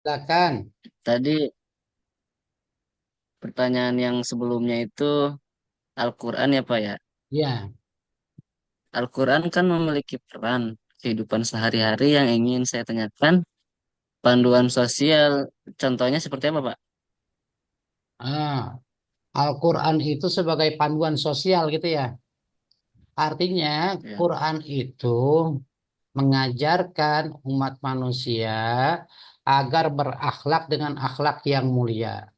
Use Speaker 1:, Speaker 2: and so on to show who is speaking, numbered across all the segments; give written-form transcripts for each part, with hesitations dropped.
Speaker 1: Silakan.
Speaker 2: Tadi pertanyaan yang sebelumnya itu Al-Quran ya Pak ya.
Speaker 1: Ya,
Speaker 2: Al-Quran kan memiliki peran kehidupan sehari-hari yang ingin saya tanyakan. Panduan sosial, contohnya seperti apa Pak?
Speaker 1: ah, Al-Quran itu sebagai panduan sosial gitu ya. Artinya,
Speaker 2: Ya,
Speaker 1: Quran itu mengajarkan umat manusia agar berakhlak dengan akhlak yang mulia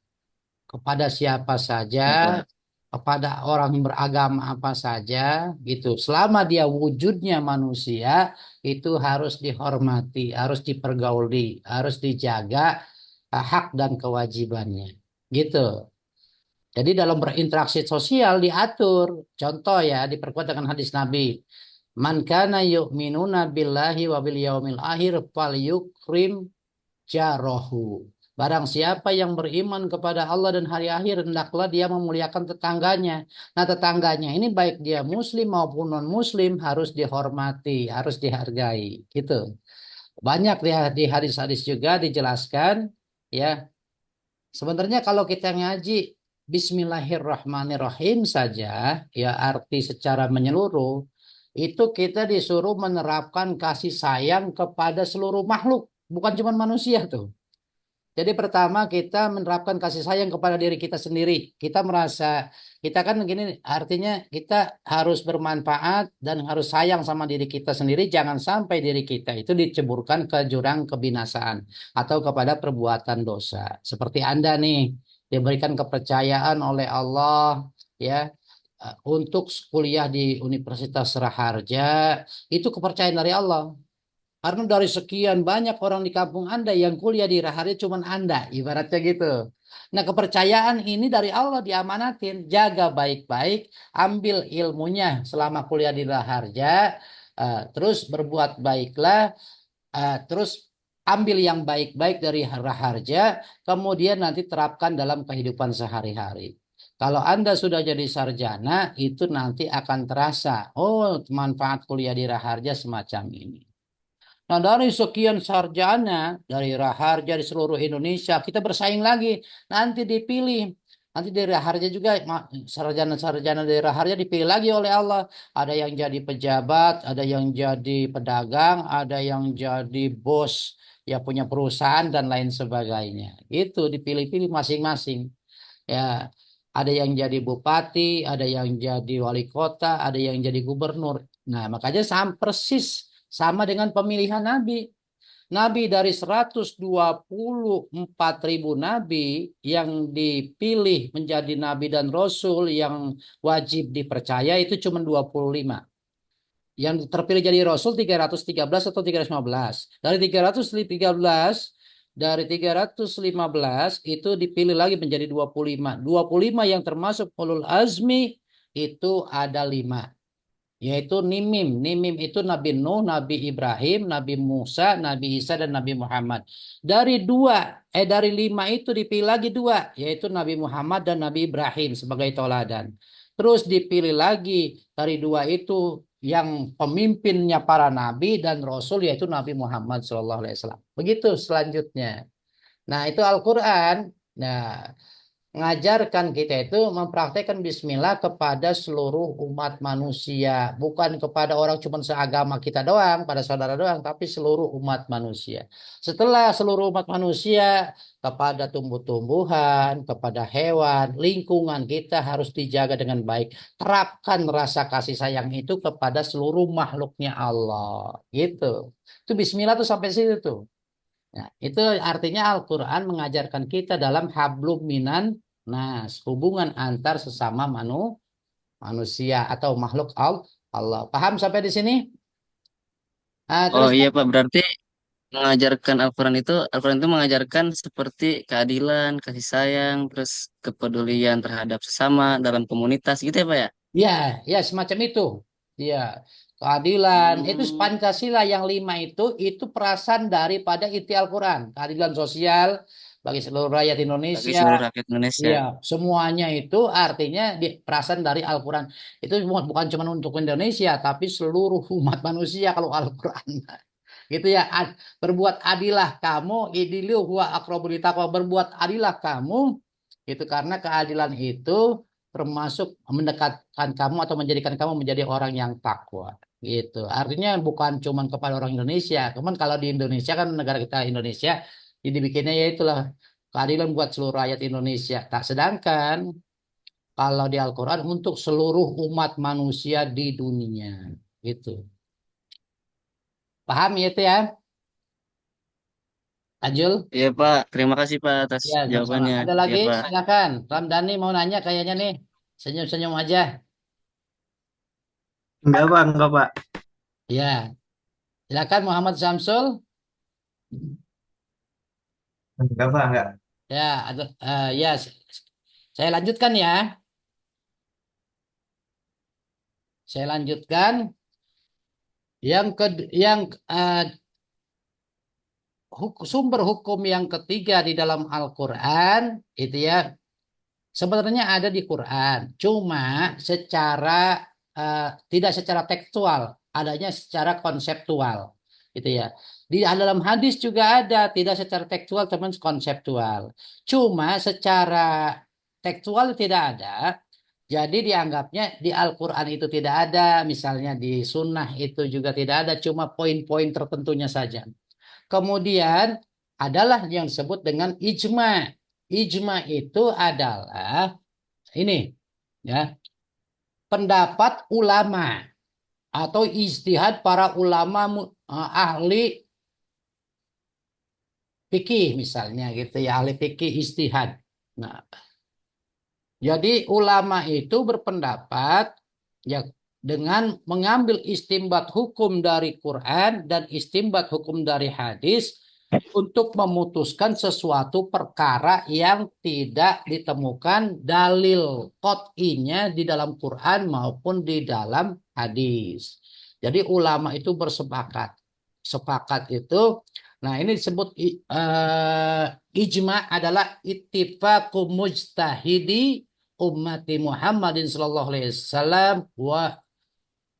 Speaker 1: kepada siapa saja,
Speaker 2: ya Pak.
Speaker 1: kepada orang yang beragama apa saja, gitu. Selama dia wujudnya manusia, itu harus dihormati, harus dipergauli, harus dijaga hak dan kewajibannya. Gitu. Jadi dalam berinteraksi sosial diatur. Contoh ya, diperkuat dengan hadis Nabi. Man kana yu'minuna billahi wa bil yaumil akhir fal yukrim jarohu. Barang siapa yang beriman kepada Allah dan hari akhir, hendaklah dia memuliakan tetangganya. Nah, tetangganya ini baik dia muslim maupun non-muslim harus dihormati, harus dihargai. Gitu. Banyak di hadis-hadis juga dijelaskan, ya. Sebenarnya kalau kita ngaji Bismillahirrahmanirrahim saja, ya arti secara menyeluruh, itu kita disuruh menerapkan kasih sayang kepada seluruh makhluk, bukan cuma manusia tuh. Jadi pertama kita menerapkan kasih sayang kepada diri kita sendiri. Kita merasa kita kan gini artinya kita harus bermanfaat dan harus sayang sama diri kita sendiri. Jangan sampai diri kita itu diceburkan ke jurang kebinasaan atau kepada perbuatan dosa. Seperti Anda nih diberikan kepercayaan oleh Allah ya untuk kuliah di Universitas Raharja itu kepercayaan dari Allah. Karena dari sekian banyak orang di kampung Anda yang kuliah di Raharja cuma Anda, ibaratnya gitu. Nah, kepercayaan ini dari Allah diamanatin, jaga baik-baik, ambil ilmunya selama kuliah di Raharja, terus berbuat baiklah, terus ambil yang baik-baik dari Raharja, kemudian nanti terapkan dalam kehidupan sehari-hari. Kalau Anda sudah jadi sarjana, itu nanti akan terasa, oh, manfaat kuliah di Raharja semacam ini. Nah, dari sekian sarjana, dari Raharja di seluruh Indonesia, kita bersaing lagi. Nanti dipilih. Nanti dari Raharja juga, sarjana-sarjana dari Raharja dipilih lagi oleh Allah. Ada yang jadi pejabat, ada yang jadi pedagang, ada yang jadi bos, ya punya perusahaan dan lain sebagainya. Itu dipilih-pilih masing-masing. Ya, ada yang jadi bupati, ada yang jadi wali kota, ada yang jadi gubernur. Nah, makanya sama persis sama dengan pemilihan nabi. Nabi dari 124.000 nabi yang dipilih menjadi nabi dan rasul yang wajib dipercaya itu cuma 25. Yang terpilih jadi rasul 313 atau 315. Dari 315 itu dipilih lagi menjadi 25. 25 yang termasuk ulul azmi itu ada 5 yaitu Nimim. Nimim itu Nabi Nuh, Nabi Ibrahim, Nabi Musa, Nabi Isa dan Nabi Muhammad. Dari 5 itu dipilih lagi 2 yaitu Nabi Muhammad dan Nabi Ibrahim sebagai toladan. Terus dipilih lagi dari 2 itu yang pemimpinnya para nabi dan rasul yaitu Nabi Muhammad SAW. Begitu selanjutnya. Nah, itu Al-Qur'an. Nah, mengajarkan kita itu mempraktekkan bismillah kepada seluruh umat manusia, bukan kepada orang cuma seagama kita doang, pada saudara doang, tapi seluruh umat manusia. Setelah seluruh umat manusia, kepada tumbuh-tumbuhan, kepada hewan, lingkungan kita harus dijaga dengan baik. Terapkan rasa kasih sayang itu kepada seluruh makhluknya Allah. Gitu. Itu bismillah tuh sampai situ tuh. Nah, itu artinya Al-Quran mengajarkan kita dalam hablum minan nas, hubungan antar sesama manusia atau makhluk Allah. Paham sampai di sini?
Speaker 2: Oh
Speaker 1: Terus
Speaker 2: iya Pak, berarti mengajarkan Al-Quran itu mengajarkan seperti keadilan, kasih sayang, terus kepedulian terhadap sesama dalam komunitas gitu ya Pak ya?
Speaker 1: ya, ya semacam itu. Ya, keadilan itu
Speaker 2: Hmm,
Speaker 1: Pancasila yang 5 itu perasan daripada inti Al-Quran. Keadilan sosial bagi seluruh rakyat
Speaker 2: bagi
Speaker 1: Indonesia.
Speaker 2: seluruh rakyat Indonesia.
Speaker 1: Iya, semuanya itu artinya perasaan dari Al-Quran. Itu bukan cuma untuk Indonesia, tapi seluruh umat manusia kalau Al-Quran. Gitu ya. Berbuat adilah kamu, idilu huwa aqrabu littaqwa. Berbuat adilah kamu itu karena keadilan itu termasuk mendekatkan kamu atau menjadikan kamu menjadi orang yang takwa. Gitu. Artinya bukan cuma kepada orang Indonesia. Cuman kalau di Indonesia kan negara kita Indonesia, jadi bikinnya ya itulah keadilan buat seluruh rakyat Indonesia. Tak sedangkan kalau di Al-Quran untuk seluruh umat manusia di dunia. Gitu. Paham ya itu ya, Ajul?
Speaker 2: Iya Pak, terima kasih Pak atas
Speaker 1: Ya, sama-sama.
Speaker 2: jawabannya.
Speaker 1: Ada
Speaker 2: Iya
Speaker 1: lagi?
Speaker 2: Pak.
Speaker 1: Silakan. Ramdhani mau nanya kayaknya nih. Senyum-senyum aja.
Speaker 3: Enggak Pak.
Speaker 1: Ya, silakan Muhammad Samsul.
Speaker 3: Enggak Pak, enggak.
Speaker 1: Ya, ya, saya lanjutkan ya. Saya lanjutkan. Yang sumber hukum yang ketiga di dalam Al-Quran itu ya sebenarnya ada di Quran, cuma secara tidak secara tekstual, adanya secara konseptual, gitu ya. Di dalam hadis juga ada, tidak secara tekstual, teman konseptual. Cuma secara tekstual tidak ada, jadi dianggapnya di Al-Quran itu tidak ada, misalnya di Sunnah itu juga tidak ada, cuma poin-poin tertentunya saja. Kemudian adalah yang disebut dengan ijma. Ijma itu adalah ini ya, pendapat ulama atau ijtihad para ulama ahli fikih misalnya gitu ya, ahli fikih ijtihad. Nah, jadi ulama itu berpendapat ya dengan mengambil istimbat hukum dari Quran dan istimbat hukum dari hadis untuk memutuskan sesuatu perkara yang tidak ditemukan dalil qot'inya di dalam Quran maupun di dalam hadis. Jadi ulama itu bersepakat. Sepakat itu, nah ini disebut ijma adalah ittifaqu mujtahidi ummati Muhammadin sallallahu alaihi wasallam wa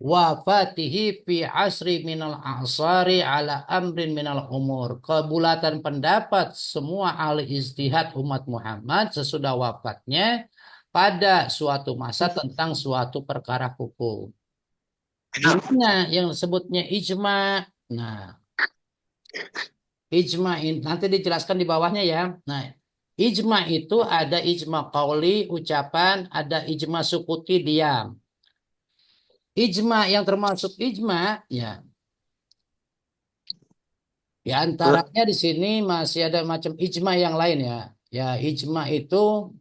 Speaker 1: wafatihi fi asri minal a'sari ala amrin minal umur. Kebulatan pendapat semua ahli ijtihad umat Muhammad sesudah wafatnya pada suatu masa tentang suatu perkara hukum. Gimana yang disebutnya ijma? Nah, ijma ini nanti dijelaskan di bawahnya ya. Nah, ijma itu ada ijma qauli ucapan, ada ijma sukuti diam. Ijma yang termasuk ijma ya, di antaranya di sini masih ada macam ijma yang lain ya. Ya, ijma itu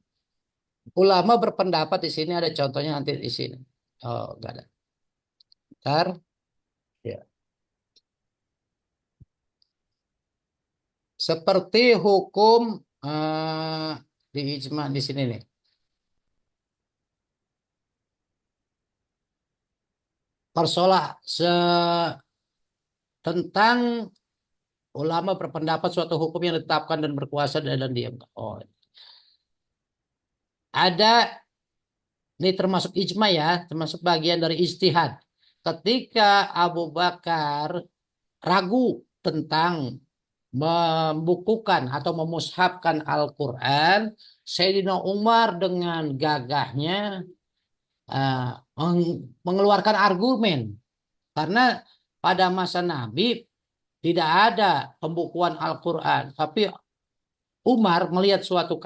Speaker 1: ulama berpendapat di sini ada contohnya nanti di sini. Oh, enggak ada. Bentar. Ya. Seperti hukum di ijma di sini nih. Persoalan tentang ulama berpendapat suatu hukum yang ditetapkan dan berkuasa dan diam. Oh, ada ini termasuk ijma ya, termasuk bagian dari ijtihad. Ketika Abu Bakar ragu tentang membukukan atau memushafkan Al-Quran, Sayyidina Umar dengan gagahnya mengeluarkan argumen. Karena pada masa Nabi tidak ada pembukuan Al-Quran. Tapi Umar melihat suatu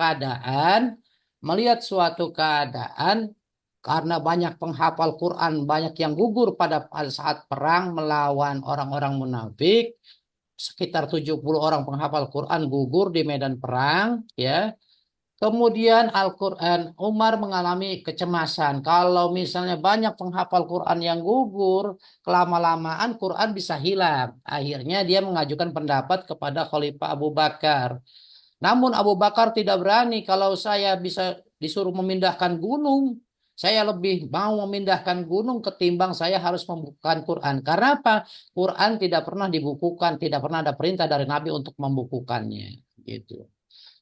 Speaker 1: keadaan karena banyak penghafal Quran, banyak yang gugur pada saat perang melawan orang-orang munafik. Sekitar 70 orang penghafal Quran gugur di medan perang, ya. Kemudian Al-Quran, Umar mengalami kecemasan. Kalau misalnya banyak penghafal Quran yang gugur, kelama-lamaan Quran bisa hilang. Akhirnya dia mengajukan pendapat kepada Khalifah Abu Bakar. Namun Abu Bakar tidak berani. Kalau saya bisa disuruh memindahkan gunung, saya lebih mau memindahkan gunung ketimbang saya harus membukukan Quran. Karena apa? Quran tidak pernah dibukukan, tidak pernah ada perintah dari Nabi untuk membukukannya. Gitu.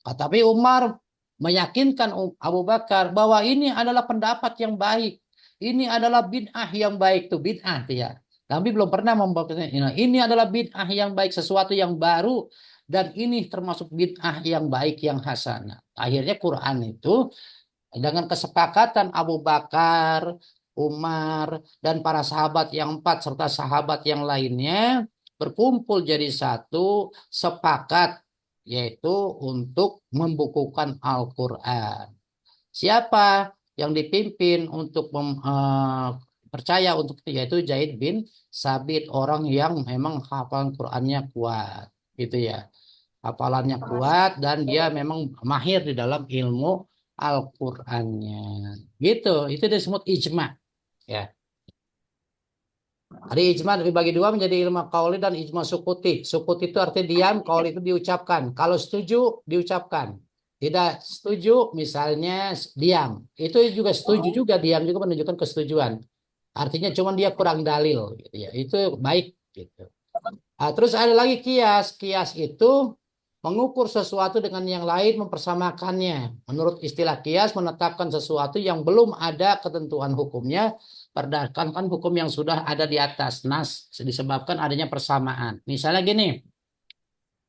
Speaker 1: Tapi Umar meyakinkan Abu Bakar bahwa ini adalah pendapat yang baik. Ini adalah bid'ah yang baik tuh bid'ah ya. Nabi belum pernah membawakannya. Nah, ini adalah bid'ah yang baik, sesuatu yang baru, dan ini termasuk bid'ah yang baik, yang hasanah. Akhirnya Quran itu dengan kesepakatan Abu Bakar, Umar, dan para sahabat yang empat serta sahabat yang lainnya berkumpul jadi satu, sepakat yaitu untuk membukukan Al-Quran. Siapa yang dipimpin untuk percaya untuk itu, yaitu Zaid bin Sabit, orang yang memang hafalan Qurannya kuat, gitu ya. Hafalannya kuat dan dia memang mahir di dalam ilmu Al-Qur'annya. Gitu, itu disebut ijma, ya. Ada ijma dibagi dua menjadi ilmu qauli dan ijma sukuti. Sukuti itu artinya diam, qauli itu diucapkan. Kalau setuju diucapkan. Tidak setuju misalnya diam. Itu juga setuju juga, diam juga menunjukkan kesetujuan. Artinya cuma dia kurang dalil gitu ya. Itu baik gitu. Ah, terus ada lagi kias. Kias itu mengukur sesuatu dengan yang lain, mempersamakannya. Menurut istilah kias, menetapkan sesuatu yang belum ada ketentuan hukumnya berdasarkan hukum yang sudah ada di atas nas, disebabkan adanya persamaan. Misalnya gini,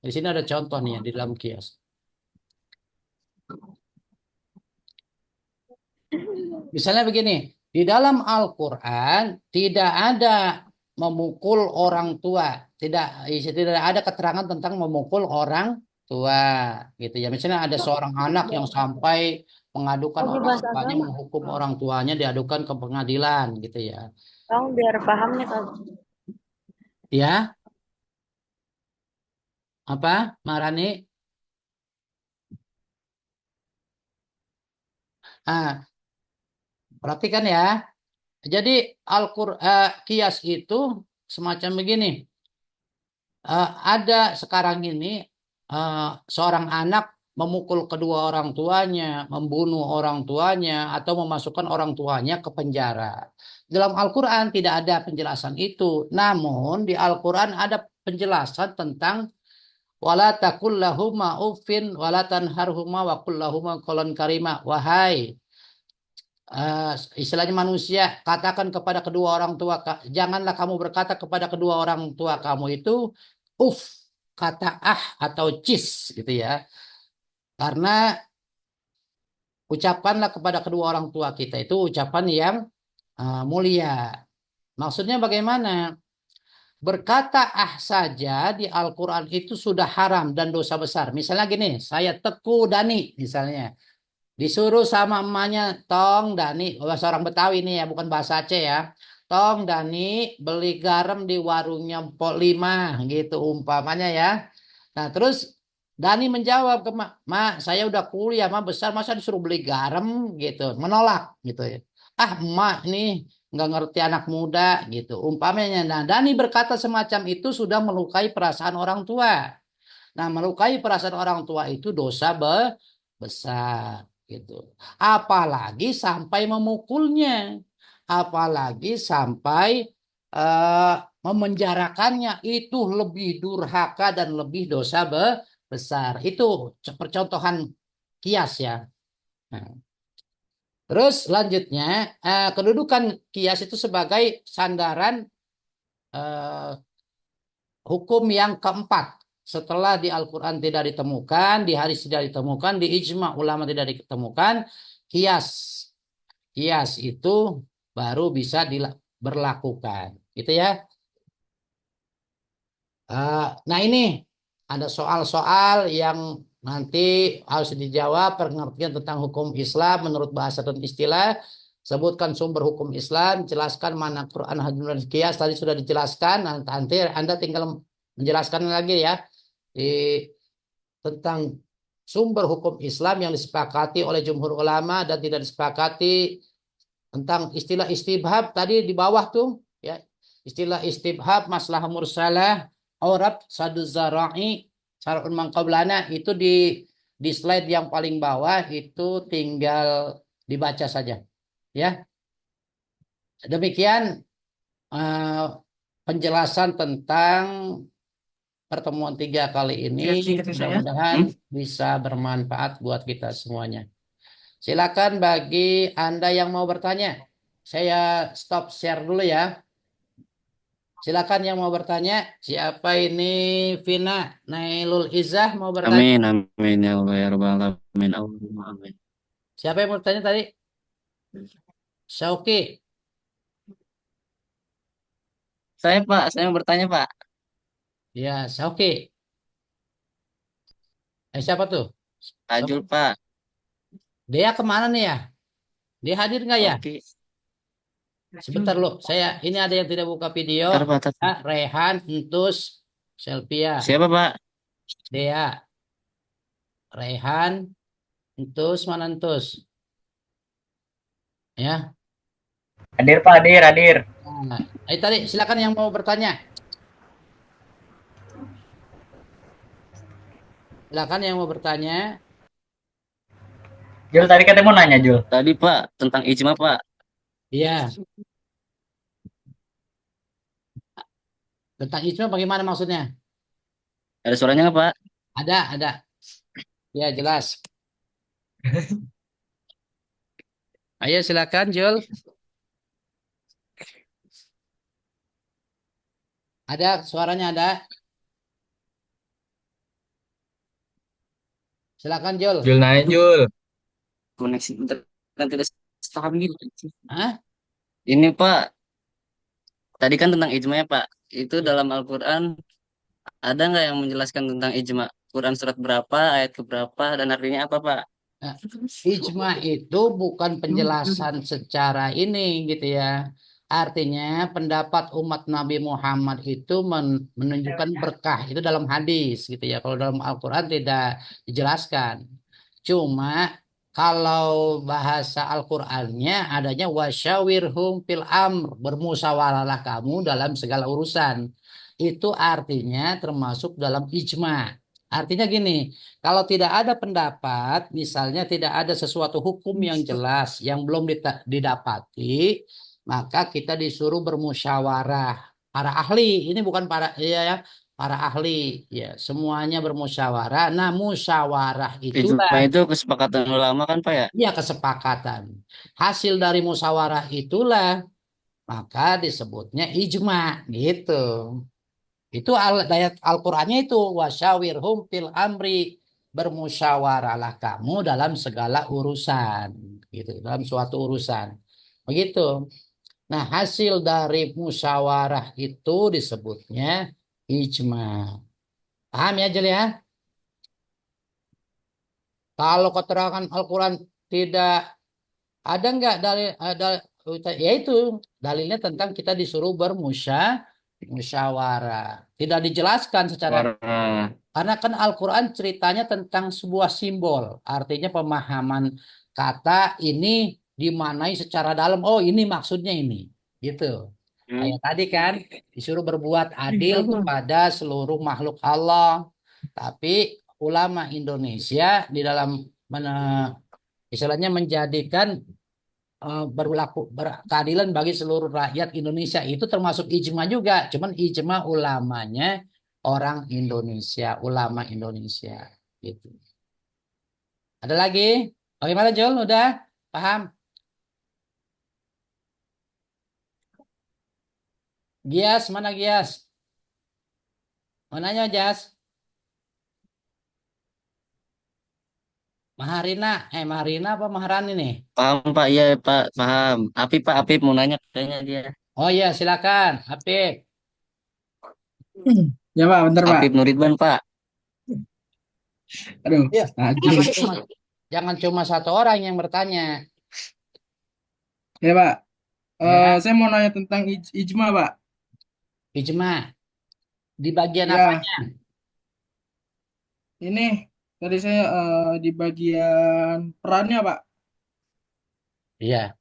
Speaker 1: di sini ada contoh nih ya, di dalam kias. Misalnya begini, di dalam Al-Quran tidak ada memukul orang tua, tidak ada keterangan tentang memukul orang tua, gitu ya. Misalnya ada seorang anak yang sampai mengadukan
Speaker 4: Lagi
Speaker 1: orang
Speaker 4: bahas
Speaker 1: tuanya,
Speaker 4: agama.
Speaker 1: menghukum orang tuanya, diadukan ke pengadilan, gitu ya.
Speaker 4: Kamu biar paham nih kalau
Speaker 1: Ya, apa, Marani? Ah, perhatikan ya. Jadi Al-Quran kias itu semacam begini. Ada sekarang ini seorang anak memukul kedua orang tuanya, membunuh orang tuanya, atau memasukkan orang tuanya ke penjara. Dalam Al-Quran tidak ada penjelasan itu. Namun di Al-Quran ada penjelasan tentang wala takul lahuma uffin wala tanharhuma wa qul lahuma qawlan karima. Wahai eh, istilahnya manusia, katakan kepada kedua orang tua, janganlah kamu berkata kepada kedua orang tua kamu itu uf, kata ah atau cis, gitu ya. Karena ucapkanlah kepada kedua orang tua kita itu ucapan yang mulia. Maksudnya bagaimana? Berkata ah saja di Al-Quran itu sudah haram dan dosa besar. Misalnya gini, saya Teku Dani misalnya. Disuruh sama emaknya, Tong Dani, bahasa orang Betawi ini ya, bukan bahasa Aceh ya. Tong Dani beli garam di warungnya Mpok Lima gitu umpamanya ya. Nah terus Dani menjawab ke Mak, Mak saya udah kuliah, Mak besar masa disuruh beli garam gitu. Menolak gitu ya. Ah emak nih nggak ngerti anak muda gitu umpamanya. Nah Dani berkata semacam itu sudah melukai perasaan orang tua. Nah, melukai perasaan orang tua itu dosa besar gitu. Apalagi sampai memukulnya, apalagi sampai eh, memenjarakannya, itu lebih durhaka dan lebih dosa besar. Itu percontohan kias ya. Nah, terus selanjutnya kedudukan kias itu sebagai sandaran eh, hukum yang keempat. Setelah di Al-Quran tidak ditemukan, di hadis tidak ditemukan, di ijma ulama tidak ditemukan, kias. Kias itu baru bisa diberlakukan. Gitu ya. Nah ini ada soal-soal yang nanti harus dijawab, pengertian tentang hukum Islam menurut bahasa dan istilah. Sebutkan sumber hukum Islam, jelaskan mana Quran, hadis dan kias tadi sudah dijelaskan. Nanti Anda tinggal menjelaskan lagi ya di tentang sumber hukum Islam yang disepakati oleh jumhur ulama dan tidak disepakati, tentang istilah istibhab tadi di bawah tuh ya. Istilah istibhab, maslah mursalah, aurab, sadu zara'i, syar'un mangqablana, itu di slide yang paling bawah itu tinggal dibaca saja ya. Demikian eh, penjelasan tentang pertemuan 3 kali ini. Mudah-mudahan bisa bermanfaat buat kita semuanya. Silakan bagi Anda yang mau bertanya. Saya stop share dulu ya. Silakan yang mau bertanya. Siapa ini? Vina Nailul Izzah mau bertanya.
Speaker 2: Amin, amin ya Allah ya Rabbal alamin. Allahumma amin.
Speaker 1: Siapa yang mau bertanya tadi? Syauki.
Speaker 2: Saya Pak, saya mau bertanya Pak.
Speaker 1: Ya, Syauki. Siapa tuh?
Speaker 2: Tajul
Speaker 1: Syauki.
Speaker 2: Pak.
Speaker 1: Dia kemana nih ya? Dia hadir nggak ya?
Speaker 2: Oke.
Speaker 1: Sebentar loh. Ini ada yang tidak buka video.
Speaker 2: Bentar Pak.
Speaker 1: Ya, Rehan, Entus, Selvia,
Speaker 2: Siapa Pak?
Speaker 1: Dea, Rehan, Entus, mana Entus? Ya.
Speaker 5: Hadir Pak, hadir, hadir.
Speaker 1: Nah, tadi silakan yang mau bertanya. Silakan yang mau bertanya.
Speaker 5: Jul, tadi katanya mau nanya, Jul.
Speaker 2: Tadi Pak, tentang ijma Pak.
Speaker 1: Iya, tentang ijma bagaimana maksudnya?
Speaker 2: Ada suaranya nggak Pak?
Speaker 1: Ada. Ya, jelas. Ayo silakan, Jul. Ada suaranya ada. Silakan, Jul.
Speaker 5: Jul, naik, Jul.
Speaker 2: Koneksi internet tidak stabil.
Speaker 1: Hah?
Speaker 2: Ini Pak, tadi kan tentang ijma ya Pak. Itu
Speaker 1: Ya.
Speaker 2: dalam Al-Quran ada nggak yang menjelaskan tentang ijma? Quran surat berapa, ayat ke berapa, dan artinya apa Pak?
Speaker 1: Nah, ijma itu bukan penjelasan secara ini gitu ya. Artinya pendapat umat Nabi Muhammad itu menunjukkan berkah itu dalam hadis gitu ya. Kalau dalam Al-Quran tidak dijelaskan. Cuma kalau bahasa Al-Qur'annya adanya wasyawirhum fil amr, bermusyawarahlah kamu dalam segala urusan. Itu artinya termasuk dalam ijma. Artinya gini, kalau tidak ada pendapat, misalnya tidak ada sesuatu hukum yang jelas yang belum didapati, maka kita disuruh bermusyawarah. Para ahli, ini bukan ya, para ahli, ya semuanya bermusyawarah. Nah, musyawarah
Speaker 2: Ijma
Speaker 1: itulah
Speaker 2: itu kesepakatan ulama kan Pak ya?
Speaker 1: ya kesepakatan. Hasil dari musyawarah itulah maka disebutnya ijma gitu. Itu ayat Al-Qur'annya itu wasyawirhum fil amri, bermusyawarahlah kamu dalam segala urusan gitu, dalam suatu urusan. Begitu. Nah, hasil dari musyawarah itu disebutnya ijma. Paham ya, Jel ya? Kalau keterangan Al-Quran tidak ada nggak dalil, yaitu dalilnya tentang kita disuruh musyawarah. Tidak dijelaskan secara
Speaker 2: Suara.
Speaker 1: karena kan Al-Quran ceritanya tentang sebuah simbol. Artinya pemahaman kata ini dimaknai secara dalam. Oh, ini maksudnya ini. Gitu.
Speaker 2: Hmm.
Speaker 1: Kayak tadi kan disuruh berbuat adil kepada seluruh makhluk Allah. Tapi ulama Indonesia di dalam istilahnya menjadikan berlaku keadilan bagi seluruh rakyat Indonesia itu termasuk ijma juga. Cuman ijma ulamanya orang Indonesia, ulama Indonesia gitu. Ada lagi? Bagaimana Jol? Udah paham? Gias, mana Gias? Mananya Jas? Maharina apa Maharani nih?
Speaker 2: Paham Pak, iya Pak, paham. Apip mau nanya kayaknya dia.
Speaker 1: Oh iya, silakan. Apik.
Speaker 6: Ya Pak, bentar Pak.
Speaker 2: Apip Nuridban Pak.
Speaker 6: Aduh,
Speaker 1: Iya.
Speaker 6: tajam.
Speaker 1: Jangan cuma satu orang yang bertanya.
Speaker 6: Ya Pak,
Speaker 1: Ya,
Speaker 6: saya mau nanya tentang ijma Pak.
Speaker 1: ijma. Di bagian
Speaker 6: Ya,
Speaker 1: apanya?
Speaker 6: ini tadi saya di bagian perannya Pak.
Speaker 1: Iya.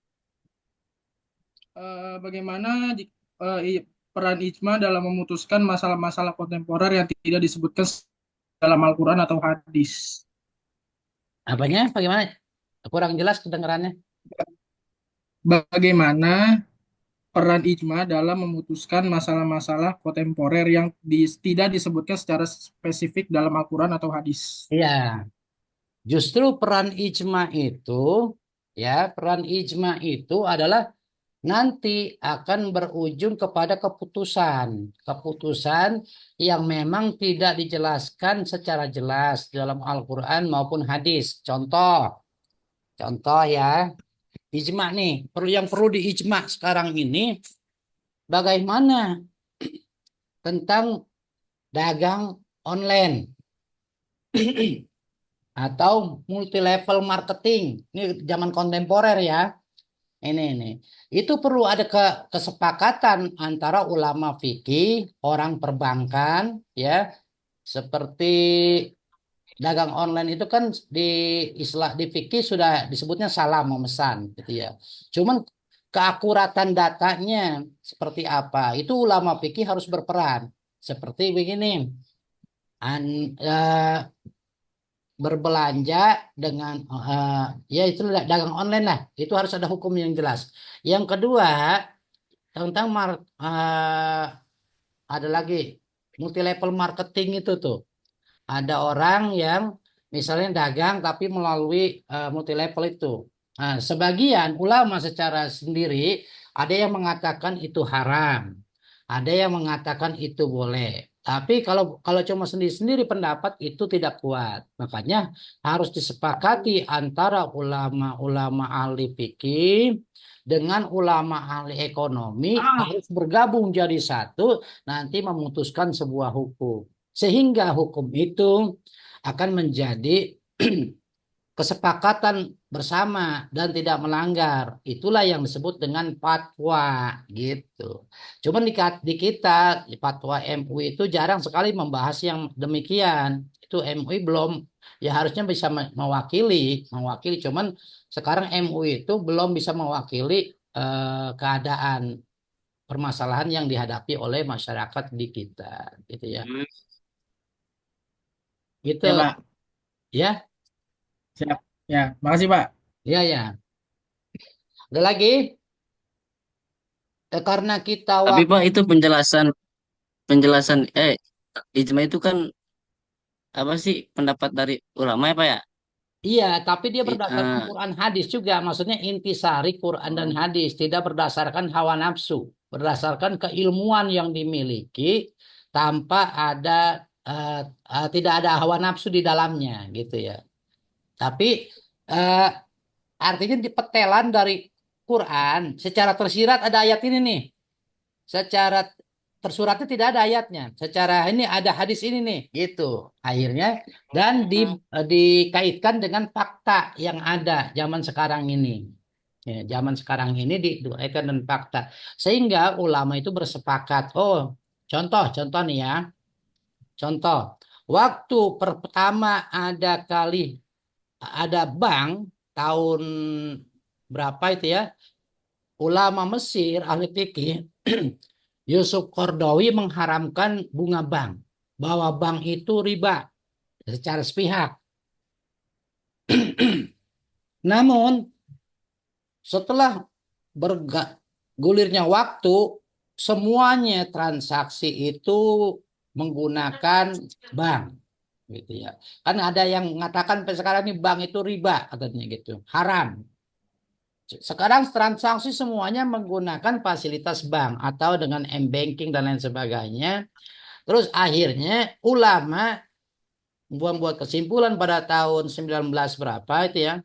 Speaker 6: Bagaimana peran ijma dalam memutuskan masalah-masalah kontemporer yang tidak disebutkan dalam Al-Quran atau hadis.
Speaker 1: Apanya? Bagaimana? Kurang jelas kedengarannya.
Speaker 6: Bagaimana peran ijma dalam memutuskan masalah-masalah kontemporer yang tidak disebutkan secara spesifik dalam Al-Quran atau hadis.
Speaker 1: Iya. Justru peran ijma itu, ya, peran ijma itu adalah nanti akan berujung kepada keputusan yang memang tidak dijelaskan secara jelas dalam Al-Quran maupun hadis. Contoh ya, ijma nih, yang perlu diijma sekarang ini bagaimana tentang dagang online atau multi level marketing. Ini zaman kontemporer ya. Ini. Itu perlu ada kesepakatan antara ulama fikih, orang perbankan ya, seperti dagang online itu kan di fikih sudah disebutnya salam memesan gitu ya. Cuman keakuratan datanya seperti apa? Itu ulama fikih harus berperan. Seperti begini. Eh, berbelanja dengan ya itu dagang online lah, itu harus ada hukum yang jelas. Yang kedua tentang ada lagi multi level marketing itu tuh, ada orang yang misalnya dagang tapi melalui multi level itu. Nah, sebagian ulama secara sendiri ada yang mengatakan itu haram, ada yang mengatakan itu boleh. Tapi kalau cuma sendiri-sendiri pendapat itu tidak kuat. Makanya harus disepakati antara ulama-ulama ahli fikih dengan ulama ahli ekonomi harus bergabung jadi satu, nanti memutuskan sebuah hukum. Sehingga hukum itu akan menjadi kesepakatan bersama dan tidak melanggar. Itulah yang disebut dengan fatwa gitu. Cuman di kita di fatwa MUI itu jarang sekali membahas yang demikian. Itu MUI belum, ya harusnya bisa mewakili. Cuman sekarang MUI itu belum bisa mewakili keadaan permasalahan yang dihadapi oleh masyarakat di kita gitu ya. Gitu
Speaker 6: Ya, Pak.
Speaker 1: ya.
Speaker 6: Siap. Ya, makasih, Pak.
Speaker 1: Ya. Ada lagi? Karena kita
Speaker 2: Tapi Pak, itu penjelasan penjelasan ijma itu kan apa sih pendapat dari ulama ya Pak ya?
Speaker 1: iya, tapi dia
Speaker 2: I-
Speaker 1: berdasarkan
Speaker 2: eh,
Speaker 1: Quran hadis juga. Maksudnya intisari Quran dan hadis, tidak berdasarkan hawa nafsu, berdasarkan keilmuan yang dimiliki tanpa ada tidak ada hawa nafsu di dalamnya, gitu ya. Tapi eh, artinya di petelan dari Quran secara tersirat ada ayat ini nih. Secara tersuratnya tidak ada ayatnya. Secara ini ada hadis ini nih, gitu. Akhirnya dan dikaitkan dengan fakta yang ada zaman sekarang ini. Ya, zaman sekarang ini dikaitkan dengan fakta. Sehingga ulama itu bersepakat. Oh, contoh nih ya. Contoh, waktu pertama ada bank tahun berapa itu ya? Ulama Mesir ahli fikih Yusuf Qardawi mengharamkan bunga bank, bahwa bank itu riba secara sepihak. Namun setelah bergulirnya waktu, semuanya transaksi itu menggunakan bank, gitu ya. Kan ada yang mengatakan sampai sekarang ini bank itu riba, katanya gitu, haram. Sekarang transaksi semuanya menggunakan fasilitas bank atau dengan m-banking dan lain sebagainya. Terus akhirnya ulama membuat kesimpulan pada tahun 19 berapa itu ya,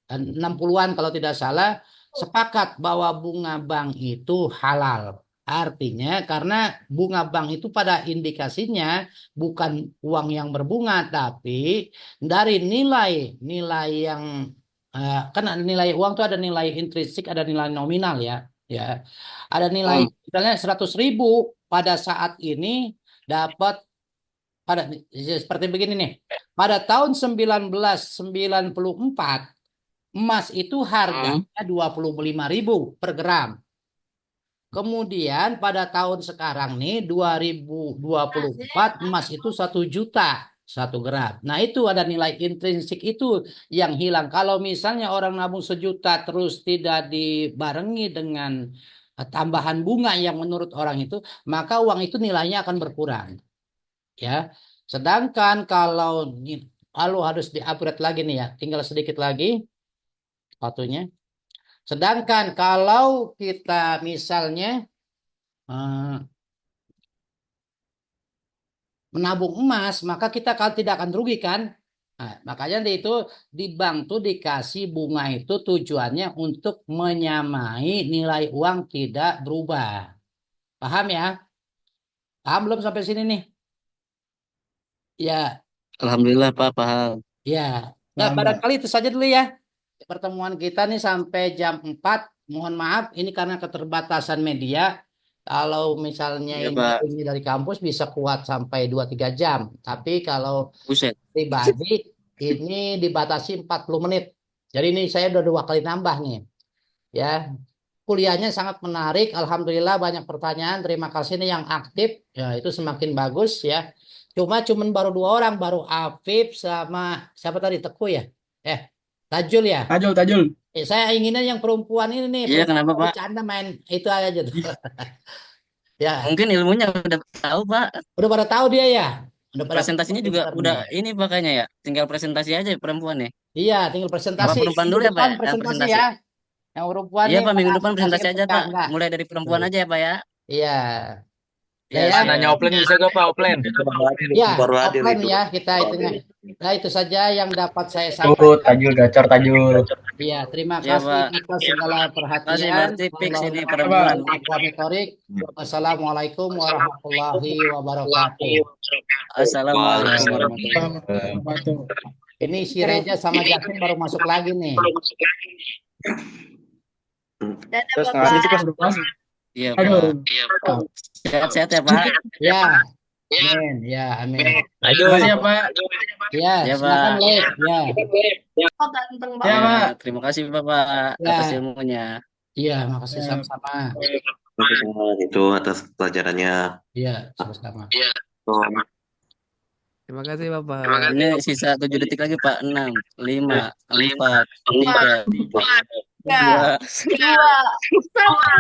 Speaker 1: 60-an kalau tidak salah, sepakat bahwa bunga bank itu halal. Artinya karena bunga bank itu pada indikasinya bukan uang yang berbunga, tapi dari nilai yang kan nilai uang itu ada nilai intrinsik, ada nilai nominal ya. Ada nilai misalnya 100.000 pada saat ini dapat seperti begini nih. Pada tahun 1994 emas itu harganya 25.000 per gram. Kemudian pada tahun sekarang nih 2024 emas itu 1 juta 1 gram. Nah itu ada nilai intrinsik itu yang hilang. Kalau misalnya orang nabung 1 juta terus tidak dibarengi dengan tambahan bunga yang menurut orang itu, maka uang itu nilainya akan berkurang. Ya, sedangkan kalau harus di-upgrade lagi nih ya, tinggal sedikit lagi sepatunya. Sedangkan kalau kita misalnya eh, menabung emas, maka kita tidak akan rugi kan? Nah, makanya itu di bank tuh dikasih bunga itu tujuannya untuk menyamai nilai uang tidak berubah. Paham ya? Paham belum sampai sini nih? Ya,
Speaker 2: Alhamdulillah Pak paham.
Speaker 1: ya. Nah,
Speaker 6: Paham, Pak.
Speaker 1: barangkali itu saja dulu ya. Pertemuan kita nih sampai jam 4. Mohon maaf, ini karena keterbatasan media. Kalau misalnya
Speaker 2: Iya Pak.
Speaker 1: ini dari kampus bisa kuat sampai 2-3 jam. Tapi kalau
Speaker 2: Buset.
Speaker 1: pribadi ini dibatasi 40 menit. Jadi ini saya udah 2 kali nambah nih. Ya, kuliahnya sangat menarik. Alhamdulillah banyak pertanyaan. Terima kasih nih yang aktif. Ya, itu semakin bagus ya. Cuman baru 2 orang, baru Afif sama siapa tadi Teguh ya? Tajul ya.
Speaker 6: Tajul.
Speaker 1: Saya inginnya yang perempuan ini nih,
Speaker 2: Iya kenapa
Speaker 1: perempuan
Speaker 2: Pak?
Speaker 1: bercanda main itu aja tuh. Ya,
Speaker 2: Mungkin ilmunya udah tahu Pak.
Speaker 1: udah pada tahu dia ya. Udah pada
Speaker 2: Presentasinya juga
Speaker 1: pinter
Speaker 2: udah
Speaker 1: nih.
Speaker 2: ini pakainya ya. Tinggal presentasi aja perempuan nih.
Speaker 1: Iya, tinggal
Speaker 2: Apa
Speaker 1: presentasi.
Speaker 2: perempuan
Speaker 1: Minggu
Speaker 2: dulu ya Pak
Speaker 1: depan
Speaker 2: ya?
Speaker 1: presentasi
Speaker 2: Presentasi.
Speaker 1: ya. Yang perempuan
Speaker 2: Iya
Speaker 1: nih
Speaker 2: Pak, minggu depan presentasi
Speaker 1: presentasikan
Speaker 2: aja Pak.
Speaker 1: enggak?
Speaker 2: Mulai dari perempuan aja ya Pak ya.
Speaker 1: Iya. Udah
Speaker 2: Iya
Speaker 1: ya.
Speaker 5: Nanya
Speaker 2: siap.
Speaker 5: offline bisa gak Pak offline?
Speaker 1: Ya,
Speaker 3: Baru hadir
Speaker 1: offline
Speaker 3: itu.
Speaker 1: ya kita itunya. Nah, itu saja yang dapat saya
Speaker 5: Tuh,
Speaker 1: sampaikan.
Speaker 5: Tajul gacor Tajul.
Speaker 1: Iya, terima
Speaker 2: Iya
Speaker 1: kasih
Speaker 2: Pak.
Speaker 1: atas segala
Speaker 2: Makasih
Speaker 1: perhatian.
Speaker 2: berarti fix ini
Speaker 6: Pak.
Speaker 2: perempuan.
Speaker 1: Wassalamualaikum warahmatullahi wabarakatuh.
Speaker 2: Assalamualaikum warahmatullahi wabarakatuh.
Speaker 6: Wabarakatuh.
Speaker 1: Ini si Reja sama Jasin baru masuk lagi nih.
Speaker 4: Dadah,
Speaker 5: Terus
Speaker 4: Bapak.
Speaker 6: Udah masuk.
Speaker 2: Iya
Speaker 6: Aduh.
Speaker 2: Pak. Sehat-sehat ya Pak.
Speaker 1: Ya, amin. Ya, amin.
Speaker 5: Tajul.
Speaker 6: Makasih ya, Pak.
Speaker 1: Ya,
Speaker 2: Ya
Speaker 1: silakan
Speaker 2: Pak.
Speaker 1: Lek. Ya,
Speaker 4: Oh, ganteng
Speaker 6: Ya,
Speaker 4: banget.
Speaker 2: Ya,
Speaker 6: Pak.
Speaker 2: terima kasih Bapak
Speaker 1: Ya.
Speaker 2: atas ilmunya.
Speaker 1: iya, makasih
Speaker 6: Ya.
Speaker 1: sama-sama.
Speaker 3: Itu atas pelajarannya.
Speaker 1: Iya, sama-sama.
Speaker 7: Terima kasih Bapak.
Speaker 2: Ini sisa 7 detik lagi Pak. 6, 5, 4, 3, 2,
Speaker 4: Dua.